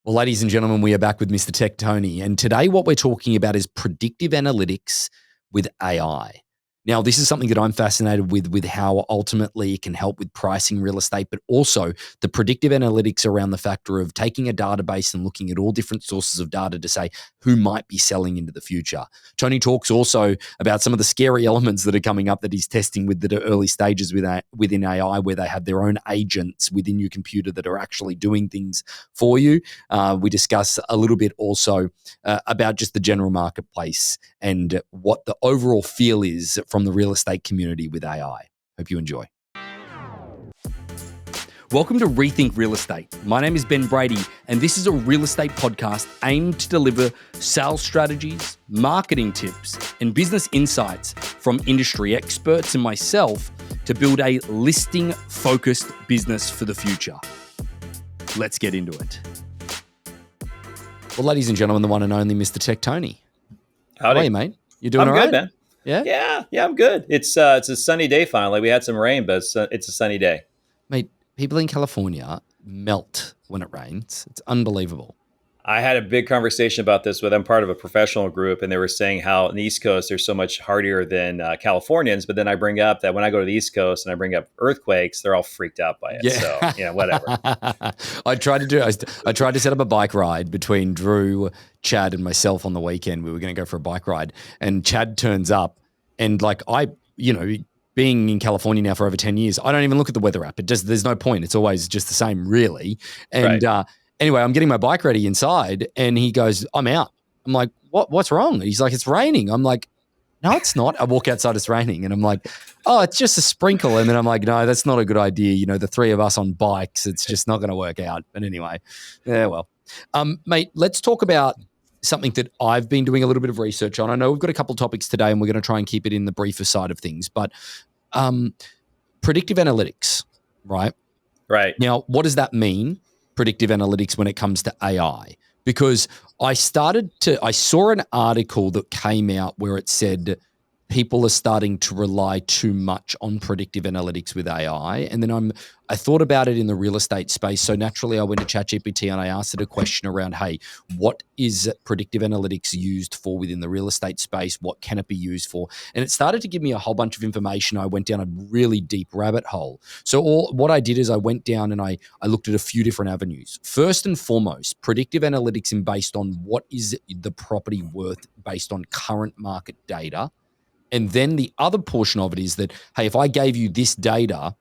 Well, ladies and gentlemen, we are back with Mr. Tech Tony. And today what we're talking about is predictive analytics with AI. Now, this is something that I'm fascinated with how ultimately it can help with pricing real estate, but also the predictive analytics around the factor of taking a database and looking at all different sources of data to say who might be selling into the future. Tony talks also about some of the scary elements that are coming up that he's testing with the early stages within AI, where they have their own agents within your computer that are actually doing things for you. We discuss a little bit also about just the general marketplace and what the overall feel is from the real estate community with AI. Hope you enjoy. Welcome to Rethink Real Estate. My name is Ben Brady, and this is a real estate podcast aimed to deliver sales strategies, marketing tips, and business insights from industry experts and myself to build a listing-focused business for the future. Let's get into it. Well, ladies and gentlemen, the one and only Mr. Tech Tony. Howdy. How are you, mate? You doing all right? I'm good, man. Yeah, I'm good. It's a sunny day finally. We had some rain, but it's a sunny day. Mate, people in California melt when it rains. It's unbelievable. I had a big conversation about this with, I'm part of a professional group, and they were saying how on the East Coast, they're so much hardier than Californians. But then I bring up that when I go to the East Coast and I bring up earthquakes, they're all freaked out by it. Yeah. So, whatever. I tried to set up a bike ride between Drew, Chad, and myself on the weekend. We were going to go for a bike ride, and Chad turns up, and being in California now for over 10 years, I don't even look at the weather app. There's no point. It's always just the same, really. And right. Anyway, I'm getting my bike ready inside, and he goes, "I'm out." I'm like, "What's wrong?" He's like, "It's raining." I'm like, "No, it's not." I walk outside, it's raining, and I'm like, "Oh, it's just a sprinkle." And then I'm like, "No, that's not a good idea. You know, the three of us on bikes, it's just not going to work out." But anyway, yeah, well, mate, let's talk about something that I've been doing a little bit of research on. I know we've got a couple topics today, and we're going to try and keep it in the briefer side of things, but predictive analytics, right? Right. Now, what does that mean? Predictive analytics when it comes to AI, because I saw an article that came out where it said people are starting to rely too much on predictive analytics with AI. And then I thought about it in the real estate space. So naturally I went to ChatGPT and I asked it a question around, hey, what is predictive analytics used for within the real estate space? What can it be used for? And it started to give me a whole bunch of information. I went down a really deep rabbit hole. So what I did is I went down and I looked at a few different avenues. First and foremost, predictive analytics is based on what is the property worth based on current market data. And then the other portion of it is that, hey, if I gave you this data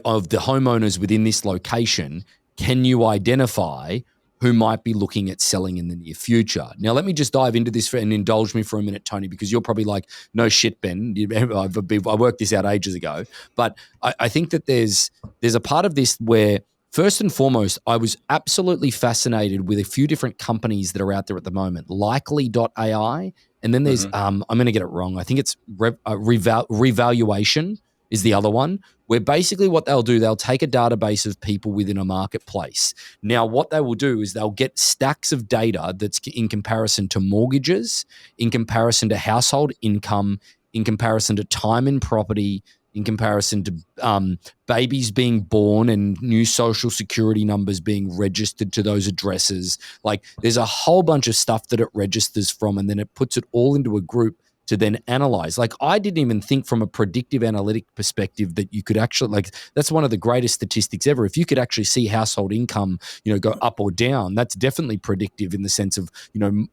of the homeowners within this location, can you identify who might be looking at selling in the near future? Now, let me just dive into this and indulge me for a minute, Tony, because you're probably like, no shit, Ben. I worked this out ages ago. But I think that there's a part of this where, first and foremost, I was absolutely fascinated with a few different companies that are out there at the moment, Likely.ai. And then there's, I'm going to get it wrong. I think it's revaluation is the other one, where basically what they'll do, they'll take a database of people within a marketplace. Now, what they will do is they'll get stacks of data that's in comparison to mortgages, in comparison to household income, in comparison to time in property, in comparison to babies being born and new social security numbers being registered to those addresses. Like there's a whole bunch of stuff that it registers from, and then it puts it all into a group to then analyze. Like I didn't even think from a predictive analytic perspective that you could actually, like that's one of the greatest statistics ever. If you could actually see household income, go up or down, that's definitely predictive in the sense of,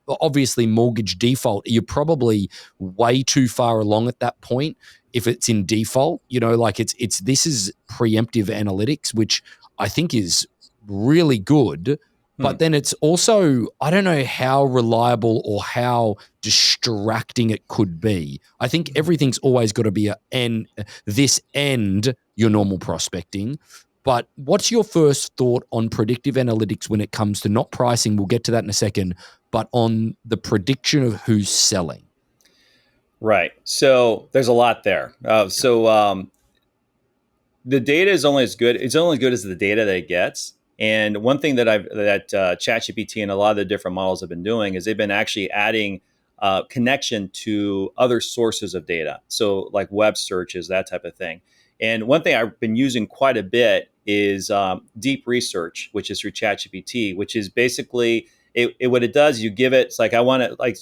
obviously mortgage default, you're probably way too far along at that point. If it's in default, this is preemptive analytics, which I think is really good. But then it's also, I don't know how reliable or how distracting it could be. I think everything's always got to be this end your normal prospecting. But what's your first thought on predictive analytics when it comes to not pricing? We'll get to that in a second, but on the prediction of who's selling. Right. So there's a lot there. The data is only as good. It's only as good as the data that it gets. And one thing that ChatGPT and a lot of the different models have been doing is they've been actually adding connection to other sources of data. So like web searches, that type of thing. And one thing I've been using quite a bit is DeepResearch, which is through ChatGPT, which is basically what it does. You give it, it's like, I want to, like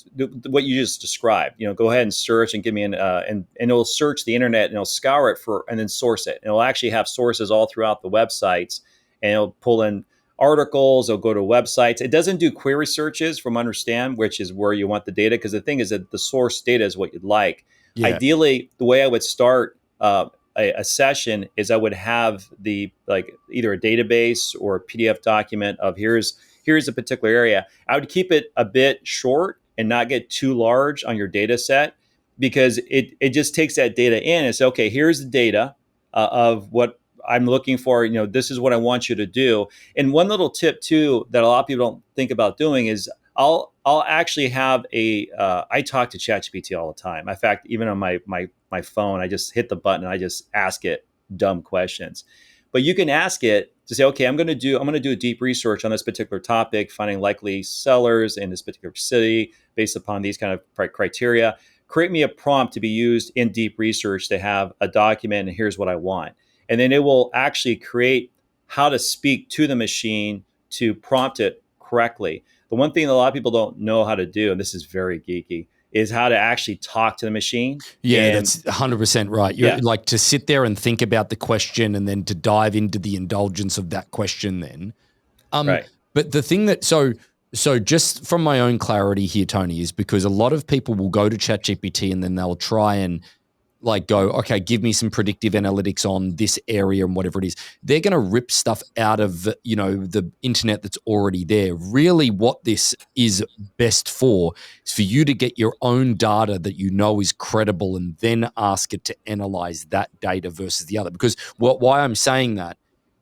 what you just described, go ahead and search and give me and it'll search the internet and it'll scour it and then source it. And it'll actually have sources all throughout the websites, and it'll pull in articles, it'll go to websites. It doesn't do query searches from understand, which is where you want the data. Because the thing is that the source data is what you'd like. Yeah. Ideally, the way I would start a session is I would have either a database or a PDF document of here's a particular area. I would keep it a bit short and not get too large on your data set, because it just takes that data in and say, okay, here's the data of what I'm looking for. This is what I want you to do. And one little tip too that a lot of people don't think about doing is I'll actually have I talk to ChatGPT all the time. In fact, even on my phone, I just hit the button and I just ask it dumb questions. But you can ask it to say, okay, I'm going to do a deep research on this particular topic, finding likely sellers in this particular city based upon these kind of criteria. Create me a prompt to be used in deep research to have a document, and here's what I want. And then it will actually create how to speak to the machine to prompt it correctly. The one thing that a lot of people don't know how to do, and this is very geeky, is how to actually talk to the machine. Yeah, that's 100% right. You're Yeah. like to sit there and think about the question and then to dive into the indulgence of that question then. Right. But the thing that so just from my own clarity here, Tony, is because a lot of people will go to ChatGPT and then they'll try and like go, okay, give me some predictive analytics on this area and whatever it is. They're going to rip stuff out of, the internet that's already there. Really what this is best for is for you to get your own data that you know is credible and then ask it to analyze that data versus the other. Because why I'm saying that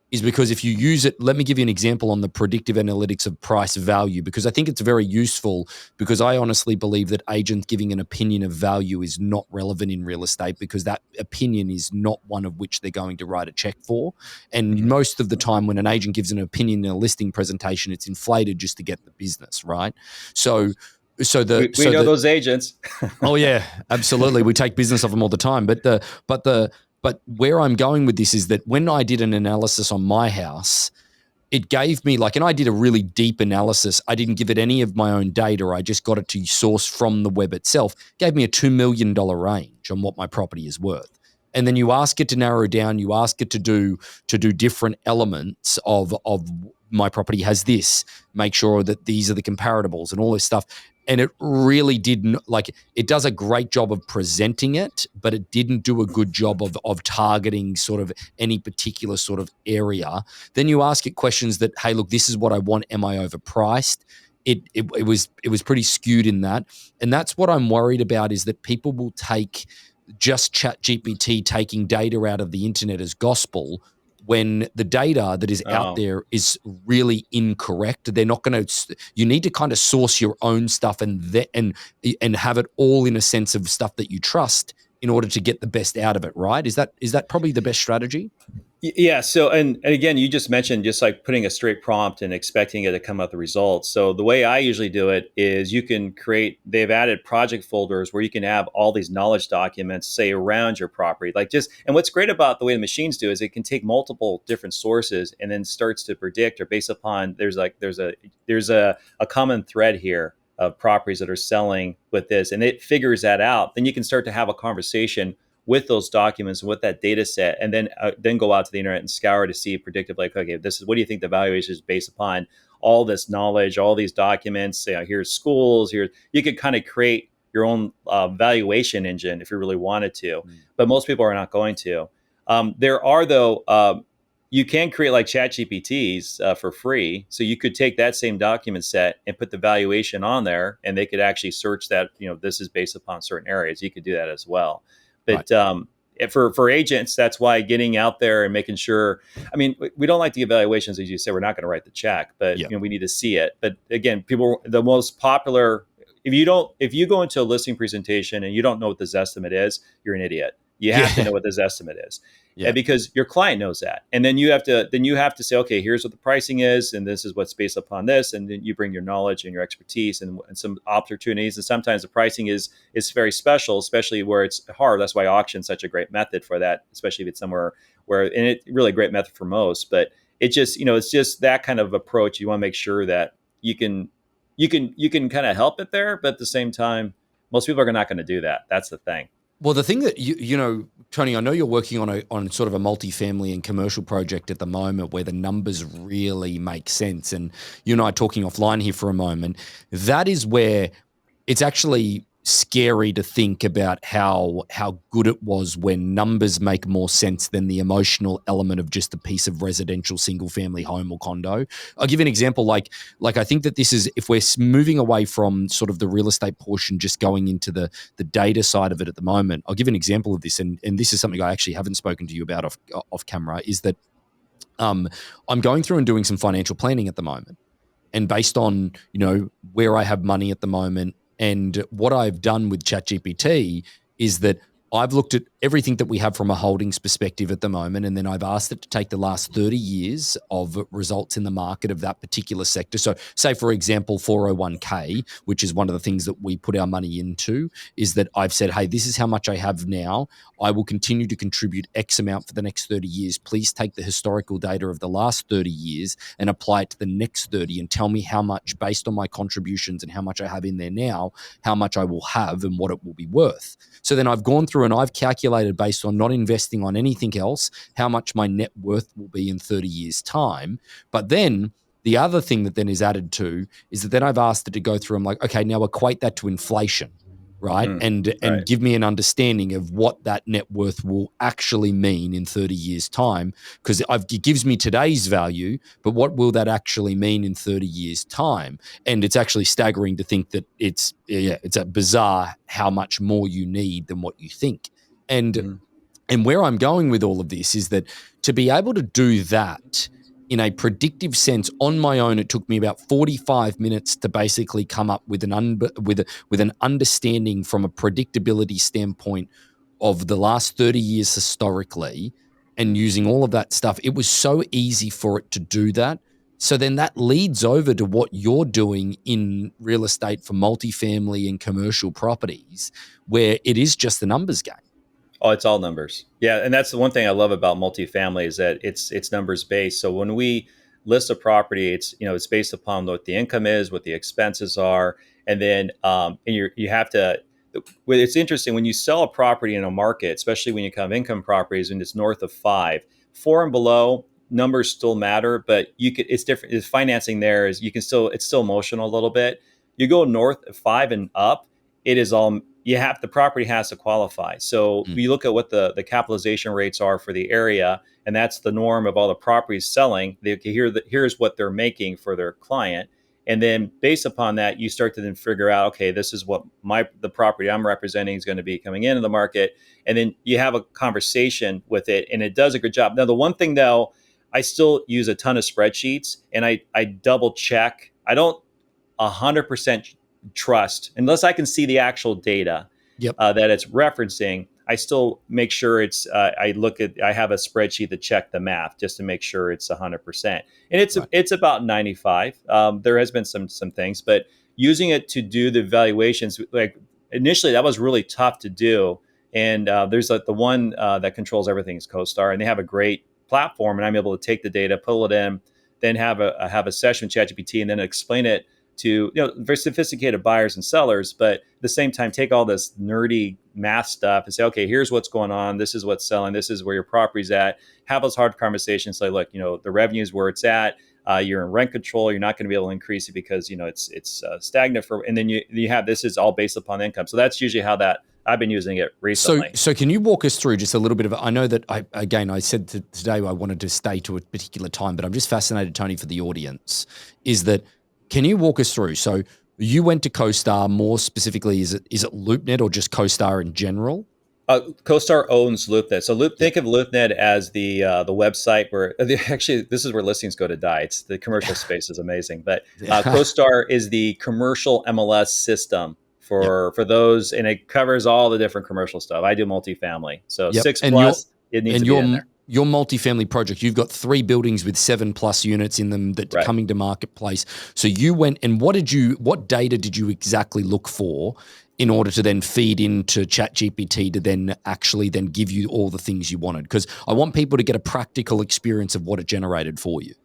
is because if you use it, let me give you an example on the predictive analytics of price value, because I think it's very useful, because I honestly believe that agents giving an opinion of value is not relevant in real estate, because that opinion is not one of which they're going to write a check for. And most of the time when an agent gives an opinion in a listing presentation, it's inflated just to get the business, right? So we know those agents. Oh yeah, absolutely. We take business off them all the time. But where I'm going with this is that when I did an analysis on my house, it gave me and I did a really deep analysis. I didn't give it any of my own data. I just got it to source from the web itself. It gave me a $2 million range on what my property is worth. And then you ask it to narrow down, you ask it to do different elements of my property has this, make sure that these are the comparables and all this stuff. And it really didn't it does a great job of presenting it, but it didn't do a good job of targeting sort of any particular sort of area. Then you ask it questions that, hey, look, this is what I want. Am I overpriced? It was pretty skewed in that. And that's what I'm worried about, is that people will take just ChatGPT taking data out of the internet as gospel, when the data that is out there is really incorrect. They're not going to. You need to kind of source your own stuff and have it all in a sense of stuff that you trust in order to get the best out of it. Right? Is that probably the best strategy? Yeah. So, and again, you just mentioned just like putting a straight prompt and expecting it to come out the results. So the way I usually do it is they've added project folders where you can have all these knowledge documents, say, around your property. And what's great about the way the machines do is it can take multiple different sources and then starts to predict, or based upon, there's a common thread here of properties that are selling with this, and it figures that out. Then you can start to have a conversation with those documents, with that data set, and then go out to the internet and scour to see predictive, okay, this is, what do you think the valuation is based upon all this knowledge, all these documents? Here's schools. Here you could kind of create your own valuation engine if you really wanted to, but most people are not going to. There are, though, you can create like ChatGPTs for free, so you could take that same document set and put the valuation on there, and they could actually search that. This is based upon certain areas. You could do that as well. But right. For agents, that's why getting out there and making sure. I mean, we don't like to give valuations, as you say. We're not going to write the check, but we need to see it. But again, the most popular. If you go into a listing presentation and you don't know what this estimate is, you're an idiot. You have to Yeah. know what this estimate is. Yeah. And because your client knows that. And then you have to say, okay, here's what the pricing is, and this is what's based upon this. And then you bring your knowledge and your expertise and some opportunities. And sometimes the pricing is very special, especially where it's hard. That's why auction's such a great method for that, especially if it's somewhere where, and it's really a great method for most, but it just, it's just that kind of approach. You want to make sure that you can kind of help it there, but at the same time, most people are not going to do that. That's the thing. Well, the thing that Tony, I know you're working on sort of a multifamily and commercial project at the moment where the numbers really make sense. And you and I are talking offline here for a moment. That is where it's actually scary to think about how good it was when numbers make more sense than the emotional element of just a piece of residential single family home or condo. I'll give you an example. Like I think that this is, if we're moving away from sort of the real estate portion, just going into the data side of it at the moment. I'll give you an example of this, and this is something I actually haven't spoken to you about off camera. Is that I'm going through and doing some financial planning at the moment. And based on, where I have money at the moment and what I've done with ChatGPT is that I've looked at everything that we have from a holdings perspective at the moment, and then I've asked it to take the last 30 years of results in the market of that particular sector. So say, for example, 401k, which is one of the things that we put our money into, is that I've said, hey, this is how much I have now. I will continue to contribute X amount for the next 30 years. Please take the historical data of the last 30 years and apply it to the next 30 and tell me how much, based on my contributions and how much I have in there now, how much I will have and what it will be worth. So then I've gone through and I've calculated, based on not investing on anything else, how much my net worth will be in 30 years' time. But then the other thing that then is added to is that then I've asked it to go through. I'm like, okay, now equate that to inflation, right? And Right. give me an understanding of what that net worth will actually mean in 30 years' time, because it gives me today's value, but what will that actually mean in 30 years' time? And it's actually staggering to think that it's a bizarre how much more you need than what you think. And Mhm. and where I'm going with all of this is that to be able to do that in a predictive sense on my own, it took me about 45 minutes to basically come up with an understanding from a predictability standpoint of the last 30 years historically, and using all of that stuff. It was so easy for it to do that. So then that leads over to what you're doing in real estate for multifamily and commercial properties, where it is just the numbers game. Oh, it's all numbers. Yeah, and that's the one thing I love about multifamily is that it's numbers based. So when we list a property, it's based upon what the income is, what the expenses are, and then and you have to. Well, it's interesting when you sell a property in a market, especially when you come income properties and it's north of 4 and below. Numbers still matter, but it's different. It's financing there is you can still it's still emotional a little bit. You go north of 5 and up, it is all the property has to qualify. So Mm. we look at what the capitalization rates are for the area, and that's the norm of all the properties selling. Here's what they're making for their client, and then based upon that, you start to then figure out, okay, this is what the property I'm representing is going to be coming into the market, and then you have a conversation with it, and it does a good job. Now, the one thing though, I still use a ton of spreadsheets, and I double check. I don't 100% trust unless I can see the actual data Yep. that it's referencing. I still make sure it's. I have a spreadsheet that check the math just to make sure it's 100%, and Right. it's about 95. There has been some things, but using it to do the valuations, like initially that was really tough to do. And there's like the one that controls everything is CoStar, and they have a great platform, and I'm able to take the data, pull it in, then have a session with ChatGPT, and then explain it to very sophisticated buyers and sellers, but at the same time take all this nerdy math stuff and say, okay, here's what's going on, this is what's selling, this is where your property's at. Have those hard conversations like, look, the revenue's where it's at. You're in rent control. You're not going to be able to increase it because it's stagnant for. And then you have this is all based upon income. So that's usually how that I've been using it So, recently. so can you walk us through just a little bit of? I know that I said today I wanted to stay to a particular time, but I'm just fascinated, Tony, for the audience. Is that can you walk us through? So you went to CoStar more specifically. Is it LoopNet or just CoStar in general? CoStar owns LoopNet. So Yep. think of LoopNet as the website where actually this is where listings go to die. It's the commercial space is amazing, but CoStar is the commercial MLS system Yep. for those, and it covers all the different commercial stuff. I do multifamily, so Yep. six plus, it needs to And be in there. your multifamily project, you've got 3 buildings with 7+ units in them that are Right. coming to marketplace. So you went and what data did you exactly look for in order to then feed into ChatGPT to then actually then give you all the things you wanted? Because I want people to get a practical experience of what it generated for you.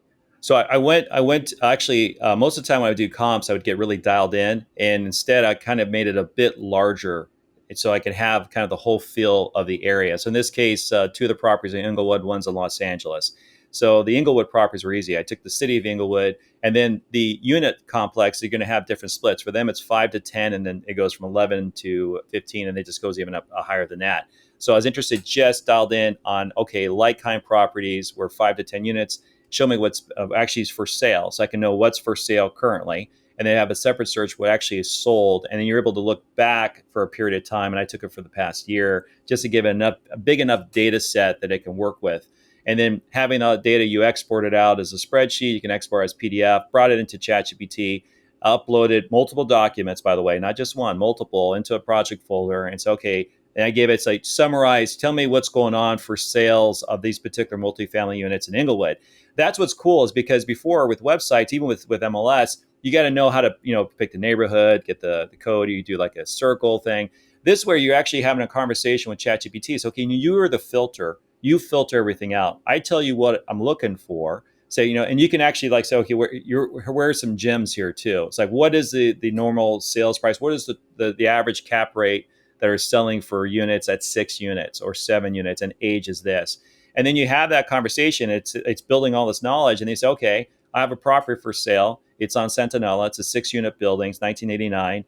So I went actually, most of the time when I would do comps, I would get really dialed in, and instead I kind of made it a bit larger, and so I could have kind of the whole feel of the area. So in this case, 2 of the properties in Inglewood, one's in Los Angeles. So the Inglewood properties were easy. I took the city of Inglewood, and then the unit complex, you're going to have different splits. For them, it's 5 to 10, and then it goes from 11 to 15, and it just goes even up higher than that. So I was interested, just dialed in on, okay, like kind properties were 5 to 10 units. Show me what's actually is for sale, so I can know what's for sale currently, and then have a separate search what actually is sold, and then you're able to look back for a period of time. And I took it for the past year just to give it a big enough data set that it can work with. And then having all the data, you export it out as a spreadsheet. You can export as PDF. Brought it into ChatGPT, uploaded multiple documents, by the way, not just one, multiple, into a project folder, and so okay. And I gave it, it's like, summarize, tell me what's going on for sales of these particular multifamily units in Inglewood. That's what's cool, is because before with websites, even with MLS, you got to know how to, pick the neighborhood, get the code, you do like a circle thing. This is where you're actually having a conversation with ChatGPT. So, okay, you are the filter. You filter everything out. I tell you what I'm looking for. Say, and you can actually like say, okay, where are some gems here too? It's like, what is the normal sales price? What is the average cap rate that are selling for units at 6 units or 7 units, and age is this? And then you have that conversation. It's building all this knowledge, and they say, okay, I have a property for sale. It's on Centinela. It's a 6-unit building. It's 1989.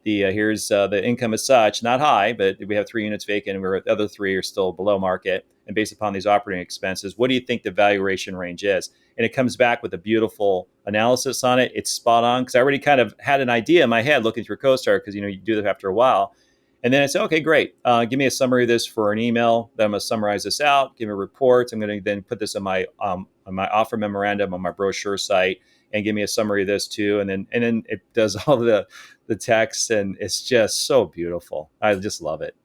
Here's the income is such, not high, but we have 3 units vacant, and the other 3 are still below market. And based upon these operating expenses, what do you think the valuation range is? And it comes back with a beautiful analysis on it. It's spot on, because I already kind of had an idea in my head looking through CoStar, because you do that after a while. And then I said, okay, great. Give me a summary of this for an email. Then I'm going to summarize this out, give me a report. I'm going to then put this on my offer memorandum on my brochure site, and give me a summary of this too. And then it does all the text, and it's just so beautiful. I just love it.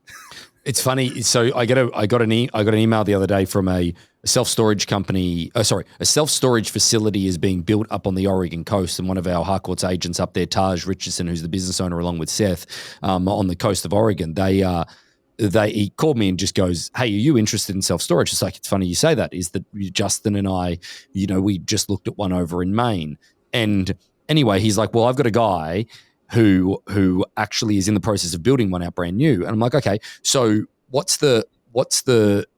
It's funny. So I got an email the other day from a self-storage company. A self-storage facility is being built up on the Oregon coast, and one of our Harcourts agents up there, Taj Richardson, who's the business owner along with Seth, on the coast of Oregon, he called me and just goes, "Hey, are you interested in self-storage?" It's like, it's funny you say that. Is that Justin and I, we just looked at one over in Maine, and anyway, he's like, "Well, I've got a guy who actually is in the process of building one out brand new." And I'm like, "Okay, so what's the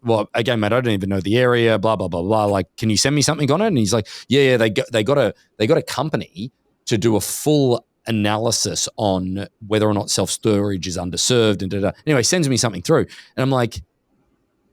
well, again, mate, I don't even know the area, blah blah blah blah. Like, can you send me something on it?" And he's like, "Yeah, they got a company to do a full analysis on whether or not self-storage is underserved," and anyway, sends me something through, and I'm like,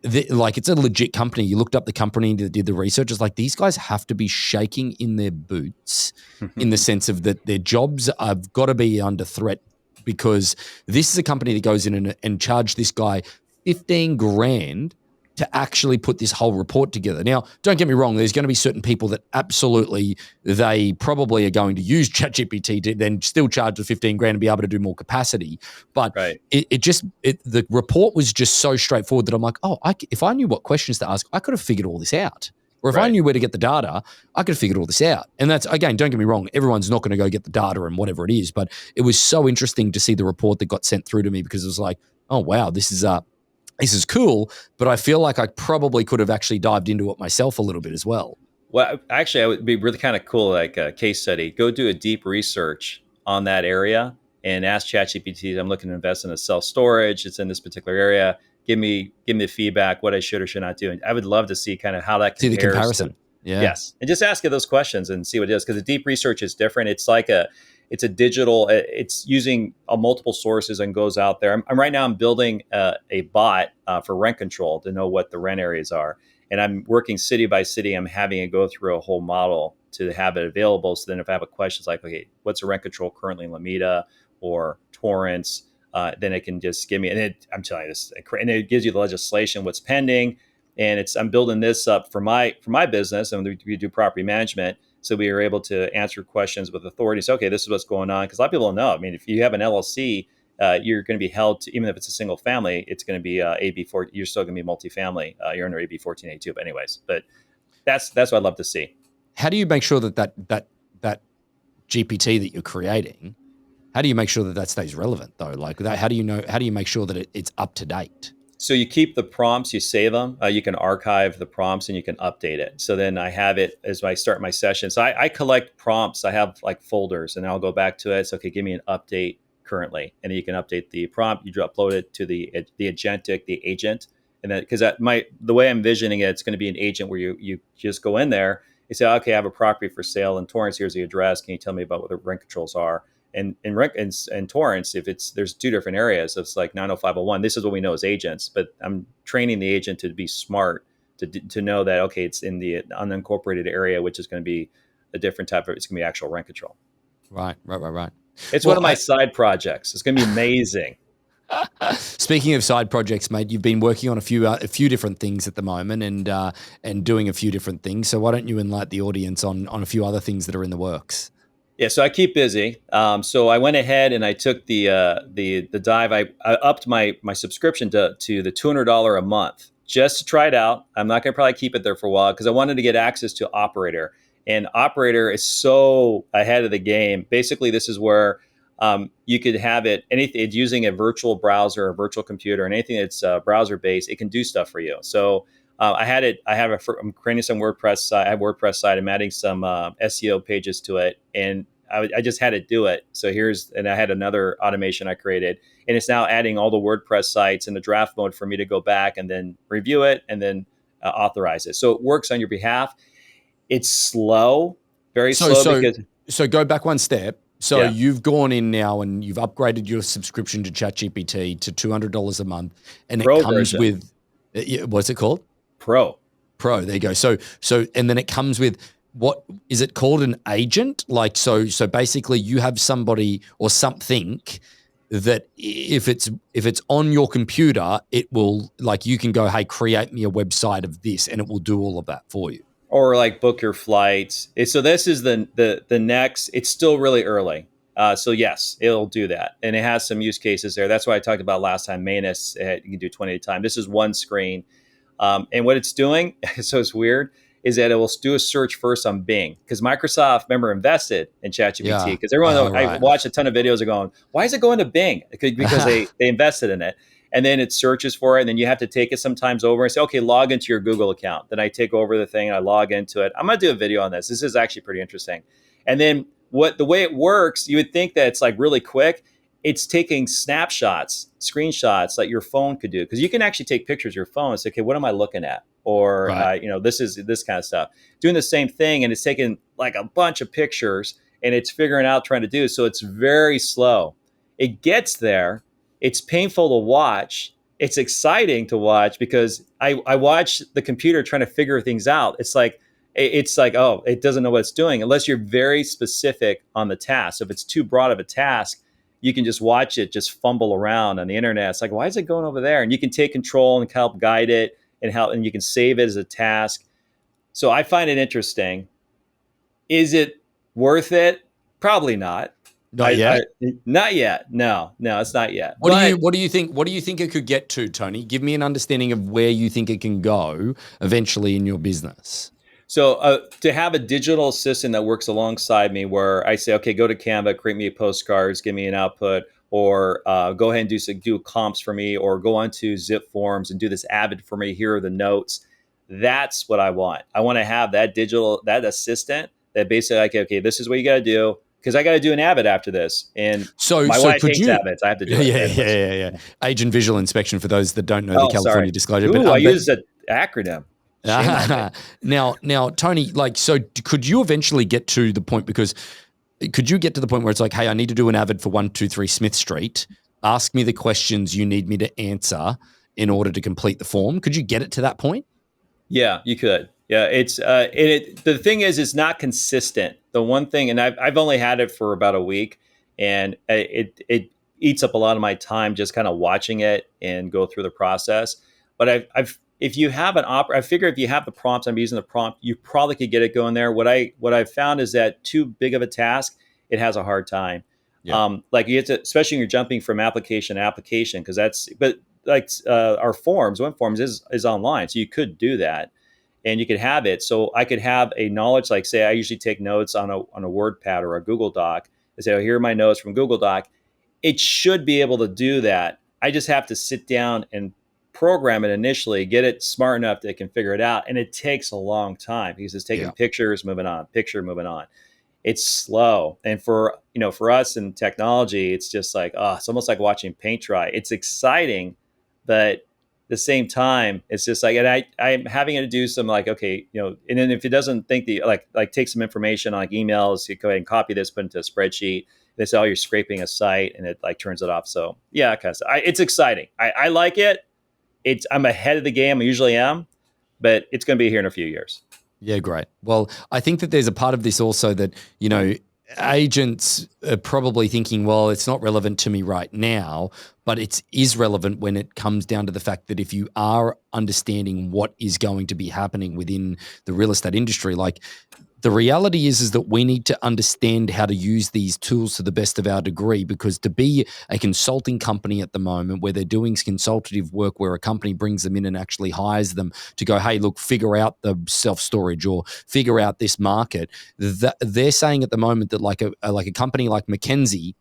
it's a legit company. You looked up the company that did the research. It's like, these guys have to be shaking in their boots in the sense of that their jobs have got to be under threat, because this is a company that goes in and charge this guy 15 grand to actually put this whole report together. Now, don't get me wrong. There's going to be certain people that absolutely, they probably are going to use ChatGPT to then still charge the 15 grand and be able to do more capacity. But Right. the report was just so straightforward that I'm like, oh, if I knew what questions to ask, I could have figured all this out. Or if I knew where to get the data, I could have figured all this out. And that's, again, don't get me wrong, everyone's not going to go get the data and whatever it is, but it was so interesting to see the report that got sent through to me, because it was like, oh, wow, this is cool, but I feel like I probably could have actually dived into it myself a little bit as well. Well, actually, I would be really kind of cool, like a case study. Go do a deep research on that area and ask ChatGPT, I'm looking to invest in a self-storage. It's in this particular area. Give me the feedback, what I should or should not do. And I would love to see kind of how that See the compares comparison. to, Yeah. yes. And just ask it those questions and see what it is. Because the deep research is different. It's like it's a digital, it's using multiple sources and goes out there. Right now, I'm building a bot for rent control to know what the rent areas are. And I'm working city by city. I'm having it go through a whole model to have it available. So then if I have a question, it's like, okay, what's the rent control currently in Lomita or Torrance? Then it can just give me, I'm telling you this, and it gives you the legislation, what's pending. And I'm building this up for my business, and we do property management. So we were able to answer questions with authority. So, okay, this is what's going on. Because a lot of people don't know. I mean, if you have an LLC, you're going to be held to, even if it's a single family, it's going to be AB4. You're still going to be multifamily. You're under AB 1482. But anyways, but that's what I'd love to see. How do you make sure that GPT that you're creating, how do you make sure that stays relevant though? Like that, how do you make sure that it's up to date? So you keep the prompts, you save them, you can archive the prompts and you can update it. So then I have it as I start my session. So I collect prompts. I have like folders and I'll go back to it. So, okay, give me an update currently. And then you can update the prompt. You upload it to the agentic, the agent. And then, because the way I'm envisioning it, it's going to be an agent where you just go in there. You say, okay, I have a property for sale in Torrance. Here's the address. Can you tell me about what the rent controls are? And in Torrance, if there's two different areas, it's like 90501. This is what we know as agents, but I'm training the agent to be smart to know that, okay, it's in the unincorporated area, which is going to be a different type of, it's going to be actual rent control. Right. It's one of my side projects. It's going to be amazing. Speaking of side projects, mate, you've been working on a few different things at the moment and doing a few different things. So why don't you enlighten the audience on a few other things that are in the works? Yeah, so I keep busy. So I went ahead and I took the dive. I upped my subscription to the $200 a month just to try it out. I'm not going to probably keep it there for a while because I wanted to get access to Operator. And Operator is so ahead of the game. Basically, this is where you could have anything using a virtual browser, a virtual computer, and anything that's browser based. It can do stuff for you. So I'm creating some WordPress. I have WordPress site. I'm adding some SEO pages to it, and I just had to do it. So and I had another automation I created, and it's now adding all the WordPress sites in the draft mode for me to go back and then review it and then authorize it. So it works on your behalf. It's slow, very slow. So go back one step. So you've gone in now and you've upgraded your subscription to ChatGPT to $200 a month, and it comes with, what's it called? Pro. There you go. So and then it comes with, what is it called, an agent? Like so basically you have somebody or something that if it's on your computer, it will, like, you can go, hey, create me a website of this, and it will do all of that for you. Or like book your flights. So this is the next. It's still really early. So yes, it'll do that, and it has some use cases there. That's what I talked about last time. Manus, you can do 20 at a time. This is one screen, and what it's doing, so it's weird, is that it will do a search first on Bing, because Microsoft, remember, invested in ChatGPT, because everyone, I watched a ton of videos of going, why is it going to Bing? Because they invested in it. And then it searches for it, and then you have to take it sometimes over and say, okay, log into your Google account. Then I take over the thing and I log into it. I'm going to do a video on this. This is actually pretty interesting. And then the way it works, you would think that it's like really quick. It's taking snapshots, screenshots like your phone could do, because you can actually take pictures of your phone and say, okay, what am I looking at? Or, this is this kind of stuff. Doing the same thing, and it's taking like a bunch of pictures, and it's figuring out, trying to do. So it's very slow. It gets there. It's painful to watch. It's exciting to watch, because I watch the computer trying to figure things out. It's like, oh, it doesn't know what it's doing unless you're very specific on the task. So if it's too broad of a task, you can just watch it just fumble around on the internet. It's like, why is it going over there? And you can take control and help guide it and you can save it as a task. So I find it interesting. Is it worth it? Probably not. Not yet. Not yet. No, it's not yet. What do you think? What do you think it could get to, Tony? Give me an understanding of where you think it can go eventually in your business. So to have a digital assistant that works alongside me, where I say, okay, go to Canva, create me postcards, give me an output, or go ahead and do comps for me, or go onto Zip Forms and do this Avid for me. Here are the notes. That's what I want. I want to have that assistant that basically, like, okay, this is what you got to do. Because I got to do an Avid after this, and my wife hates Avids. I have to do it. Yeah. Agent visual inspection, for those that don't know the California disclosure. Ooh, I used an acronym. Now, Tony, like, so could you eventually get to the point? Because could you get to the point where it's like, hey, I need to do an Avid for 123 Smith Street. Ask me the questions you need me to answer in order to complete the form. Could you get it to that point? Yeah, you could. Yeah, it's the thing is, it's not consistent. The one thing, and I've only had it for about a week, and it eats up a lot of my time just kind of watching it and go through the process. But if you have I figure if you have the prompts, I'm using the prompt, you probably could get it going there. What I've found is that too big of a task, it has a hard time. Yeah. Like you have to, especially when you're jumping from application to application, because but like our forms, one forms is online, so you could do that, and you could have it. So I could have a knowledge, like say I usually take notes on a Word pad or a Google Doc. I say, oh, here are my notes from Google Doc. It should be able to do that. I just have to sit down and program it initially, get it smart enough that it can figure it out. And it takes a long time because it's taking Yeah. pictures, moving on, picture, moving on. It's slow. And for us in technology, it's just like, oh, it's almost like watching paint dry. It's exciting, but at the same time, it's just like, and I'm having to do some like, okay, and then if it doesn't think like take some information on like emails, you go ahead and copy this, put into a spreadsheet. This all you're scraping a site and it like turns it off. So yeah, kind of stuff. It's exciting. I like it. I'm ahead of the game. I usually am, but it's going to be here in a few years. Yeah, great. Well, I think that there's a part of this also that, agents are probably thinking, well, it's not relevant to me right now, but it is relevant when it comes down to the fact that if you are understanding what is going to be happening within the real estate industry, like the reality is that we need to understand how to use these tools to the best of our degree, because to be a consulting company at the moment where they're doing consultative work where a company brings them in and actually hires them to go, hey, look, figure out the self-storage or figure out this market, they're saying at the moment that like a company like McKinsey,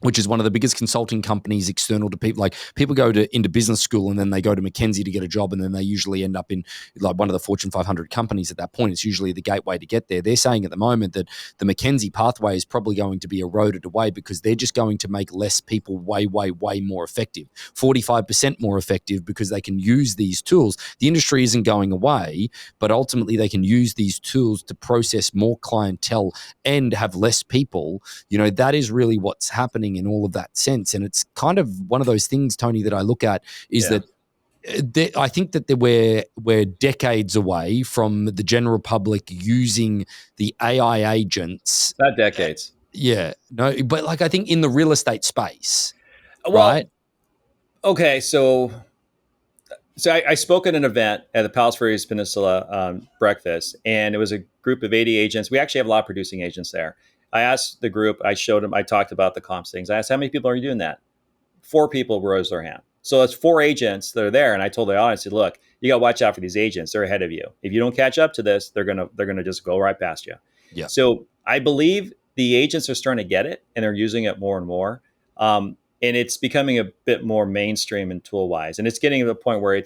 which is one of the biggest consulting companies external to people. Like people go into business school and then they go to McKinsey to get a job, and then they usually end up in like one of the Fortune 500 companies at that point. It's usually the gateway to get there. They're saying at the moment that the McKinsey pathway is probably going to be eroded away because they're just going to make less people way, way, way more effective, 45% more effective, because they can use these tools. The industry isn't going away, but ultimately they can use these tools to process more clientele and have less people. That is really what's happening in all of that sense. And it's kind of one of those things, Tony, that I look at is Yeah. that I think that we're decades away from the general public using the AI agents. Not decades. Yeah, no, but like I think in the real estate space, Well, right? okay. So I spoke at an event at the Palos Verdes Peninsula breakfast, and it was a group of 80 agents. We actually have a lot of producing agents there. I asked the group, I showed them, I talked about the comps things. I asked, how many people are you doing that? 4 people rose their hand. So it's 4 agents that are there. And I told the audience, look, you got to watch out for these agents. They're ahead of you. If you don't catch up to this, they're gonna just go right past you. Yeah. So I believe the agents are starting to get it, and they're using it more and more. And it's becoming a bit more mainstream and tool wise. And it's getting to the point where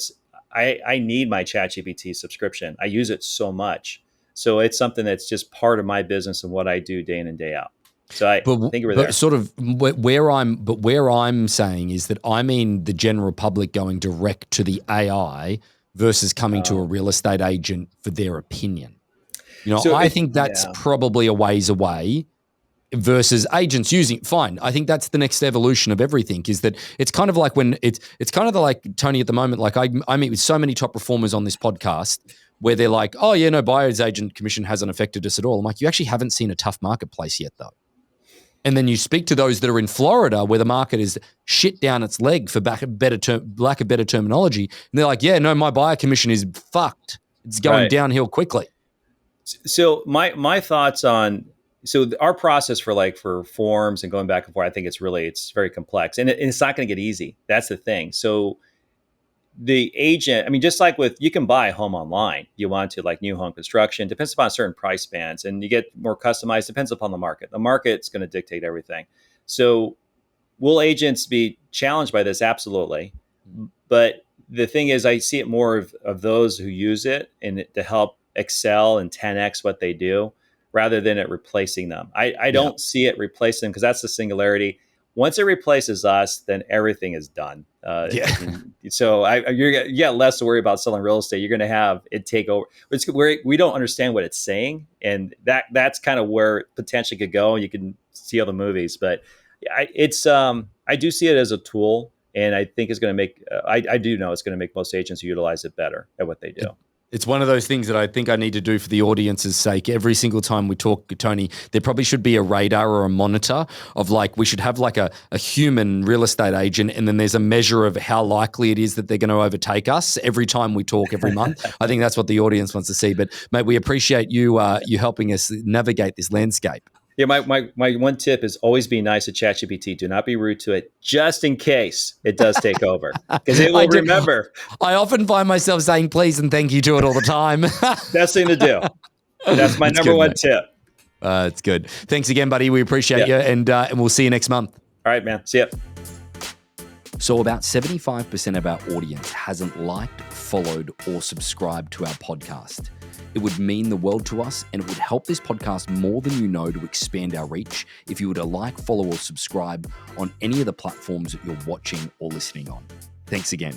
I need my ChatGPT subscription. I use it so much. So it's something that's just part of my business and what I do day in and day out. So I think we're there. Sort of where I'm saying is that I mean the general public going direct to the AI versus coming to a real estate agent for their opinion. I think that's probably a ways away versus agents using it. Fine. I think that's the next evolution of everything, is that it's kind of like when it's kind of like, Tony, at the moment, like I meet with so many top performers on this podcast where they're like, oh yeah, no, buyer's agent commission hasn't affected us at all. I'm like, you actually haven't seen a tough marketplace yet though. And then you speak to those that are in Florida where the market is shit down its leg, for lack of better terminology. And they're like, yeah, no, my buyer commission is fucked. It's going downhill quickly. So my thoughts on our process for forms and going back and forth, I think it's very complex, and it's not going to get easy. That's the thing. So the agent, I mean, just like you can buy a home online. You want to, like new home construction, depends upon certain price bands, and you get more customized, depends upon the market. The market's going to dictate everything. So will agents be challenged by this? Absolutely. But the thing is, I see it more of those who use it and to help excel and 10x what they do, rather than it replacing them. I don't see it replacing them, because that's the singularity. Once it replaces us, then everything is done. So you got less to worry about selling real estate. You're going to have it take over. It's where we don't understand what it's saying, and that's kind of where it potentially could go. You can see all the movies, but I do see it as a tool, and I think it's going to make. I do know it's going to make most agents utilize it better at what they do. It's one of those things that I think I need to do for the audience's sake. Every single time we talk, Tony, there probably should be a radar or a monitor of like, we should have like a human real estate agent, and then there's a measure of how likely it is that they're going to overtake us every time we talk every month. I think that's what the audience wants to see. But mate, we appreciate you you helping us navigate this landscape. Yeah, my one tip is always be nice to ChatGPT. Do not be rude to it, just in case it does take over, because it will remember. I often find myself saying please and thank you to it all the time. Best thing to do. That's my number one tip. It's good. Thanks again, buddy. We appreciate you, and we'll see you next month. All right, man. See ya. So about 75% of our audience hasn't liked, followed, or subscribed to our podcast. It would mean the world to us, and it would help this podcast more than you know to expand our reach if you were to like, follow, or subscribe on any of the platforms that you're watching or listening on. Thanks again.